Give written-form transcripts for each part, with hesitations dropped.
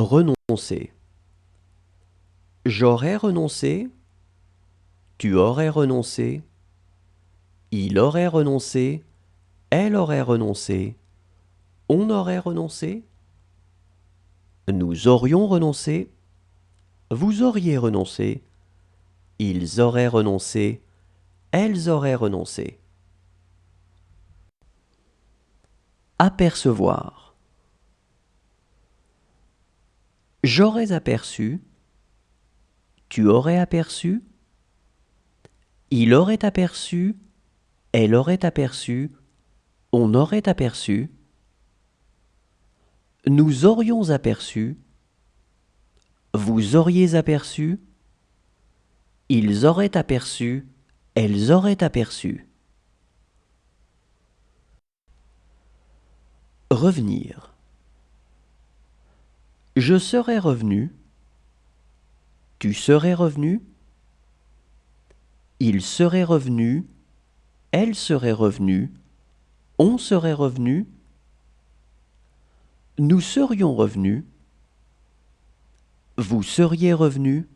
Renoncer. J'aurais renoncé. Tu aurais renoncé. Il aurait renoncé. Elle aurait renoncé. On aurait renoncé. Nous aurions renoncé. Vous auriez renoncé. Ils auraient renoncé. Elles auraient renoncé. Apercevoir. J'aurais aperçu. Tu aurais aperçu. Il aurait aperçu. Elle aurait aperçu. On aurait aperçu. Nous aurions aperçu. Vous auriez aperçu. Ils auraient aperçu. Elles auraient aperçu. Revenir. Je serais revenu. Tu serais revenu. Il serait revenu. Elle serait revenue. On serait revenu. Nous serions revenus. Vous seriez revenu.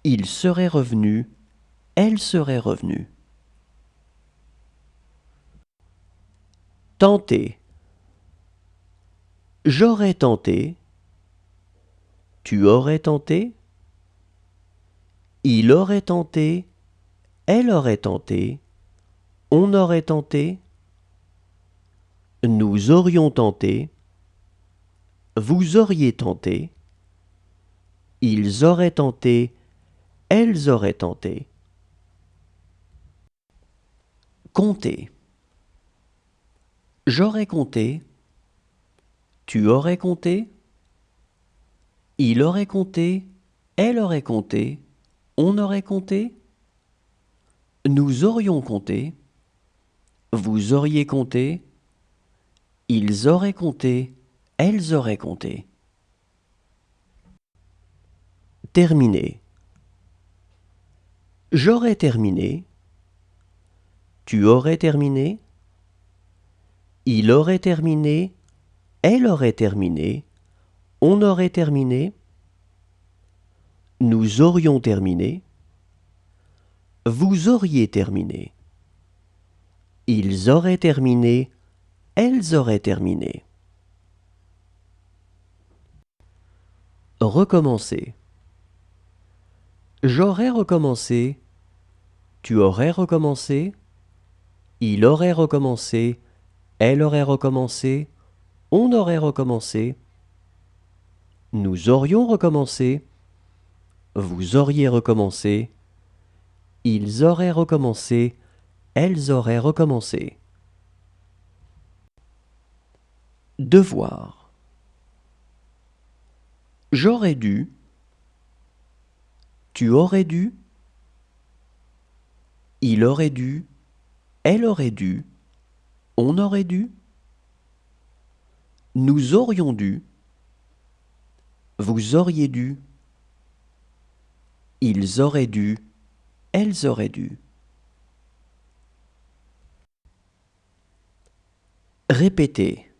Il serait revenu. Elle serait revenue. Tenter. J'aurais tenté. Tu aurais tenté. Il aurait tenté. Elle aurait tenté. On aurait tenté. Nous aurions tenté. Vous auriez tenté. Ils auraient tenté. Elles auraient tenté. Compter. J'aurais compté. Tu aurais compté. Il aurait compté. Elle aurait compté. On aurait compté. Nous aurions compté. Vous auriez compté. Ils auraient compté. Elles auraient compté. Terminer. J'aurais terminé. Tu aurais terminé. Il aurait terminé. Elle aurait terminé. On aurait terminé. Nous aurions terminé. Vous auriez terminé. Ils auraient terminé. Elles auraient terminé. Recommencer. J'aurais recommencé. Tu aurais recommencé. Il aurait recommencé. Elle aurait recommencé. On aurait recommencé. Nous aurions recommencé. Vous auriez recommencé. Ils auraient recommencé. Elles auraient recommencé. Devoir. J'aurais dû. Tu aurais dû. Il aurait dû. Elle aurait dû. On aurait dû. Nous aurions dû. Vous auriez dû. Ils auraient dû. Elles auraient dû. Répéter.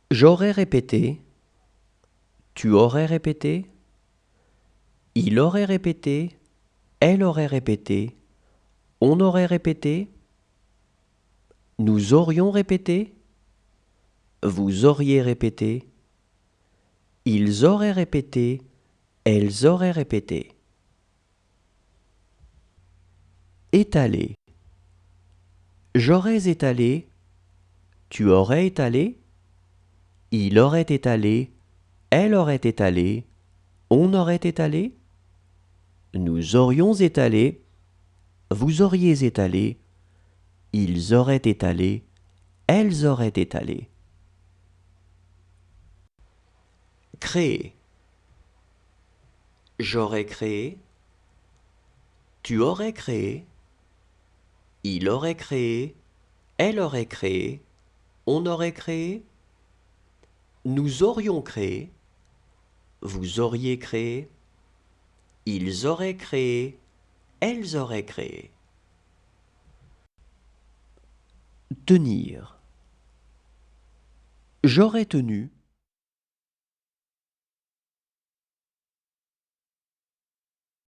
J'aurais répété. Tu aurais répété. Il aurait répété. Elle aurait répété. On aurait répété. Nous aurions répété. Vous auriez répété. Ils auraient répété. Elles auraient répété. Étaler. J'aurais étalé. Tu aurais étalé. Il aurait étalé. Elle aurait étalé. On aurait étalé. Nous aurions étalé. Vous auriez étalé. Ils auraient étalé. Elles auraient étalé. Créer. J'aurais créé. Tu aurais créé. Il aurait créé. Elle aurait créé. On aurait créé. Nous aurions créé. Vous auriez créé. Ils auraient créé. Elles auraient créé. Tenir. J'aurais tenu.